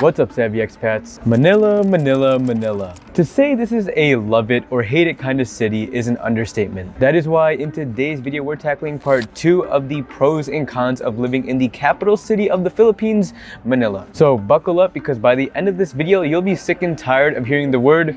What's up, savvy expats? Manila, Manila, Manila. To say this is a love it or hate it kind of city is an understatement. That is why in today's video we're tackling part 2 of the pros and cons of living in the capital city of the Philippines, Manila. So buckle up because by the end of this video you'll be sick and tired of hearing the word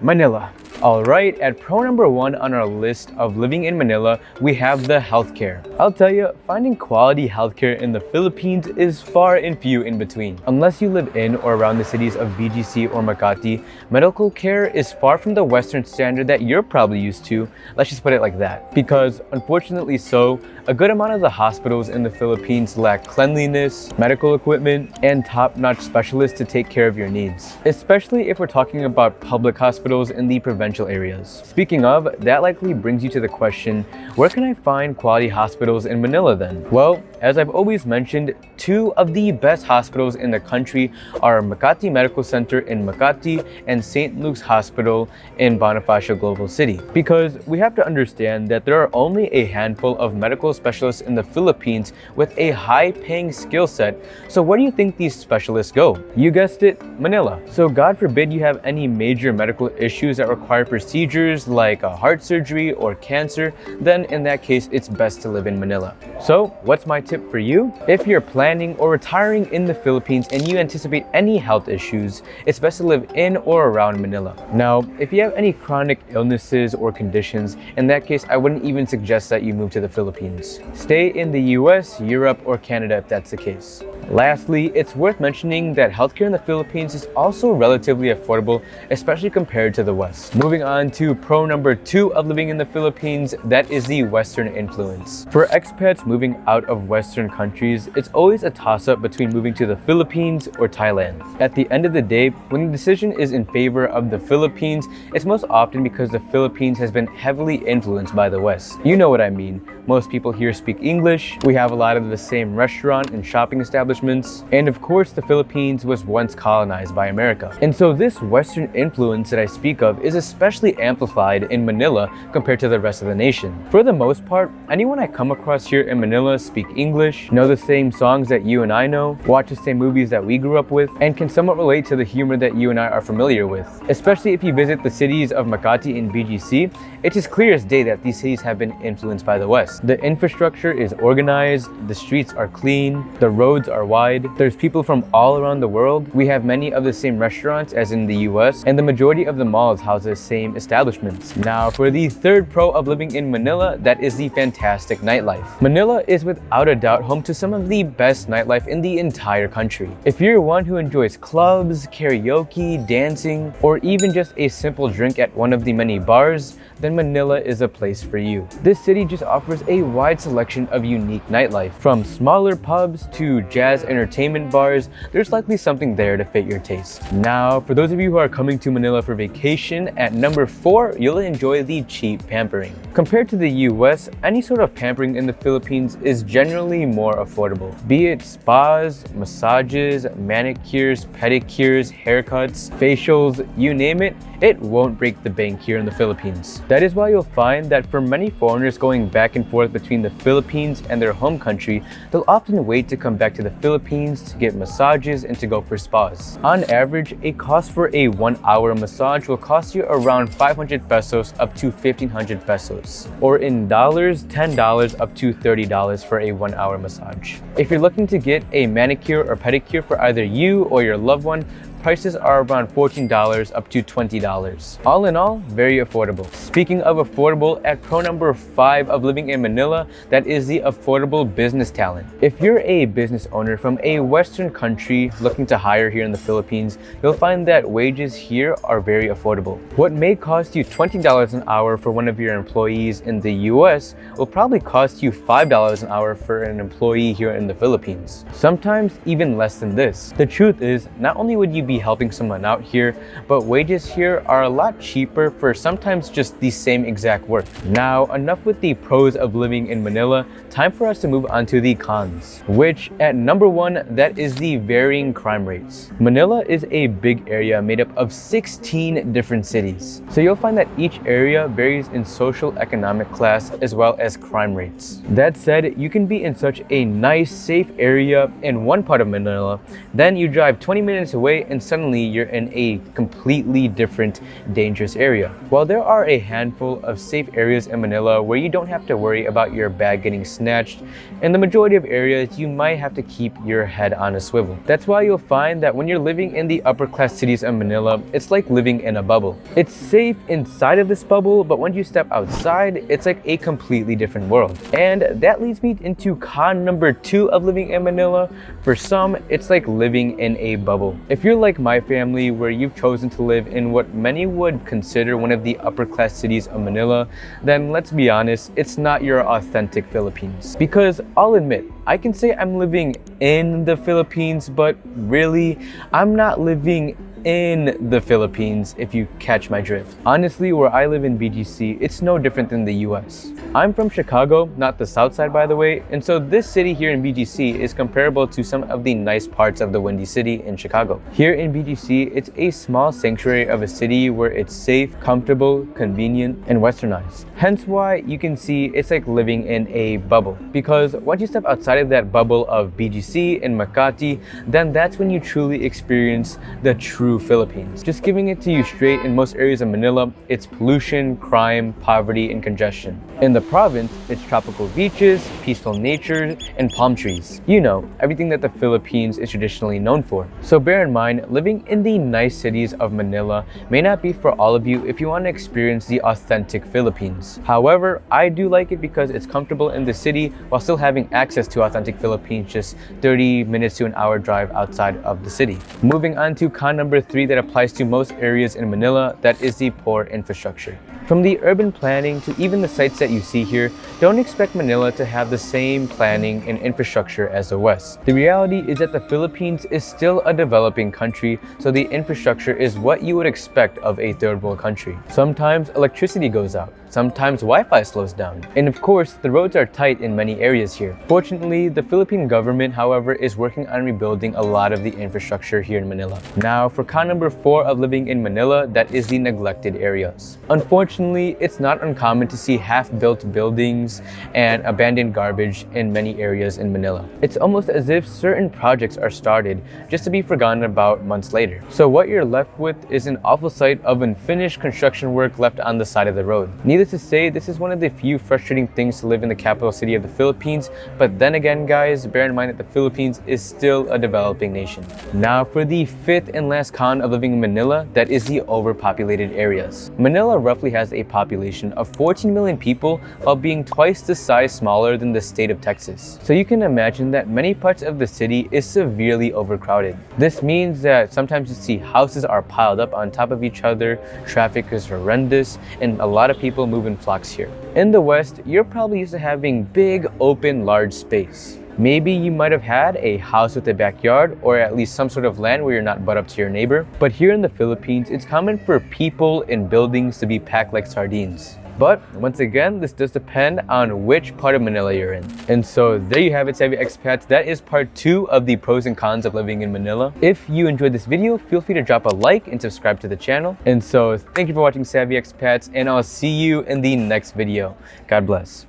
Manila. Alright, at pro number 1 on our list of living in Manila, we have the healthcare. I'll tell you, finding quality healthcare in the Philippines is far and few in between. Unless you live in or around the cities of BGC or Makati, medical care is far from the Western standard that you're probably used to. Let's just put it like that. Because, unfortunately so, a good amount of the hospitals in the Philippines lack cleanliness, medical equipment, and top-notch specialists to take care of your needs. Especially if we're talking about public hospitals in the provincial areas. Speaking of, that likely brings you to the question, where can I find quality hospitals in Manila then? Well, as I've always mentioned, 2 of the best hospitals in the country are Makati Medical Center in Makati and St. Luke's Hospital in Bonifacio Global City. Because we have to understand that there are only a handful of medical specialists in the Philippines with a high-paying skill set. So where do you think these specialists go? You guessed it, Manila. So God forbid you have any major medical issues that require procedures like a heart surgery or cancer, then in that case it's best to live in Manila. So what's my tip for you? If you're planning or retiring in the Philippines and you anticipate any health issues, it's best to live in or around Manila. Now, if you have any chronic illnesses or conditions, in that case I wouldn't even suggest that you move to the Philippines. Stay in the US, Europe, or Canada if that's the case. Lastly, it's worth mentioning that healthcare in the Philippines is also relatively affordable, especially compared to the West. Moving on to pro number 2 of living in the Philippines, that is the Western influence. For expats moving out of Western countries, it's always a toss-up between moving to the Philippines or Thailand. At the end of the day, when the decision is in favor of the Philippines, it's most often because the Philippines has been heavily influenced by the West. You know what I mean. Most people here speak English, we have a lot of the same restaurant and shopping establishments, and of course the Philippines was once colonized by America. And so this Western influence that I speak of is especially amplified in Manila compared to the rest of the nation. For the most part, anyone I come across here in Manila speak English, know the same songs that you and I know, watch the same movies that we grew up with, and can somewhat relate to the humor that you and I are familiar with. Especially if you visit the cities of Makati and BGC, it is clear as day that these cities have been influenced by the West. The infrastructure is organized, the streets are clean, the roads are wide, there's people from all around the world, we have many of the same restaurants as in the US, and the majority of the malls house the same establishments. Now for the third pro of living in Manila, that is the fantastic nightlife. Manila is without a doubt home to some of the best nightlife in the entire country. If you're one who enjoys clubs, karaoke, dancing, or even just a simple drink at one of the many bars, then Manila is a place for you. This city just offers a wide selection of unique nightlife. From smaller pubs to jazz entertainment bars, there's likely something there to fit your taste. Now, for those of you who are coming to Manila for vacation, at number 4, you'll enjoy the cheap pampering. Compared to the US, any sort of pampering in the Philippines is generally more affordable. Be it spas, massages, manicures, pedicures, haircuts, facials, you name it, it won't break the bank here in the Philippines. That is why you'll find that for many foreigners going back and forth between the Philippines and their home country, they'll often wait to come back to the Philippines to get massages and to go for spas. On average, a cost for a 1-hour massage will cost you around 500 pesos up to 1,500 pesos. Or in dollars, $10 up to $30 for a 1-hour massage. If you're looking to get a manicure or pedicure for either you or your loved one, prices are around $14 up to $20. All in all, very affordable. Speaking of affordable, at pro number 5 of living in Manila, that is the affordable business talent. If you're a business owner from a Western country looking to hire here in the Philippines, you'll find that wages here are very affordable. What may cost you $20 an hour for one of your employees in the US will probably cost you $5 an hour for an employee here in the Philippines. Sometimes even less than this. The truth is, not only would you be be helping someone out here, but wages here are a lot cheaper for sometimes just the same exact work. Now, enough with the pros of living in Manila, time for us to move on to the cons, which at number 1, that is the varying crime rates. Manila is a big area made up of 16 different cities. So you'll find that each area varies in social economic class as well as crime rates. That said, you can be in such a nice, safe area in one part of Manila, then you drive 20 minutes away and suddenly you're in a completely different, dangerous area. While there are a handful of safe areas in Manila where you don't have to worry about your bag getting snatched, in the majority of areas, you might have to keep your head on a swivel. That's why you'll find that when you're living in the upper class cities of Manila, it's like living in a bubble. It's safe inside of this bubble, but when you step outside, it's like a completely different world. And that leads me into con number 2 of living in Manila. For some, it's like living in a bubble. If you're like my family, where you've chosen to live in what many would consider one of the upper class cities of Manila, then let's be honest, it's not your authentic Philippines. Because I'll admit, I can say I'm living in the Philippines, but really, I'm not living in the Philippines, if you catch my drift. Honestly, where I live in BGC, it's no different than the US. I'm from Chicago, not the south side by the way, and so this city here in BGC is comparable to some of the nice parts of the Windy City in Chicago. Here in BGC, it's a small sanctuary of a city where it's safe, comfortable, convenient, and westernized. Hence why you can see it's like living in a bubble. Because once you step outside of that bubble of BGC and Makati, then that's when you truly experience the true Philippines. Just giving it to you straight, in most areas of Manila, it's pollution, crime, poverty, and congestion. In the province, it's tropical beaches, peaceful nature, and palm trees. You know, everything that the Philippines is traditionally known for. So bear in mind, living in the nice cities of Manila may not be for all of you if you want to experience the authentic Philippines. However, I do like it because it's comfortable in the city while still having access to authentic Philippines just 30 minutes to an hour drive outside of the city. Moving on to con number 3 that applies to most areas in Manila, that is the poor infrastructure. From the urban planning to even the sites that you see here, don't expect Manila to have the same planning and infrastructure as the West. The reality is that the Philippines is still a developing country, so the infrastructure is what you would expect of a third world country. Sometimes electricity goes out. Sometimes Wi-Fi slows down. And of course, the roads are tight in many areas here. Fortunately, the Philippine government, however, is working on rebuilding a lot of the infrastructure here in Manila. Now, for con number 4 of living in Manila, that is the neglected areas. Unfortunately, it's not uncommon to see half-built buildings and abandoned garbage in many areas in Manila. It's almost as if certain projects are started just to be forgotten about months later. So what you're left with is an awful sight of unfinished construction work left on the side of the road. Needless to say, this is one of the few frustrating things to live in the capital city of the Philippines, but then again guys, bear in mind that the Philippines is still a developing nation. Now for the 5th and last con of living in Manila, that is the overpopulated areas. Manila roughly has a population of 14 million people while being twice the size smaller than the state of Texas. So you can imagine that many parts of the city is severely overcrowded. This means that sometimes you see houses are piled up on top of each other, traffic is horrendous, and a lot of people move in flocks here. In the West, you're probably used to having big, open, large space. Maybe you might have had a house with a backyard or at least some sort of land where you're not butt up to your neighbor. But here in the Philippines, it's common for people and buildings to be packed like sardines. But once again, this does depend on which part of Manila you're in. And so there you have it, savvy expats. That is part 2 of the pros and cons of living in Manila. If you enjoyed this video, feel free to drop a like and subscribe to the channel. And so thank you for watching, savvy expats, and I'll see you in the next video. God bless.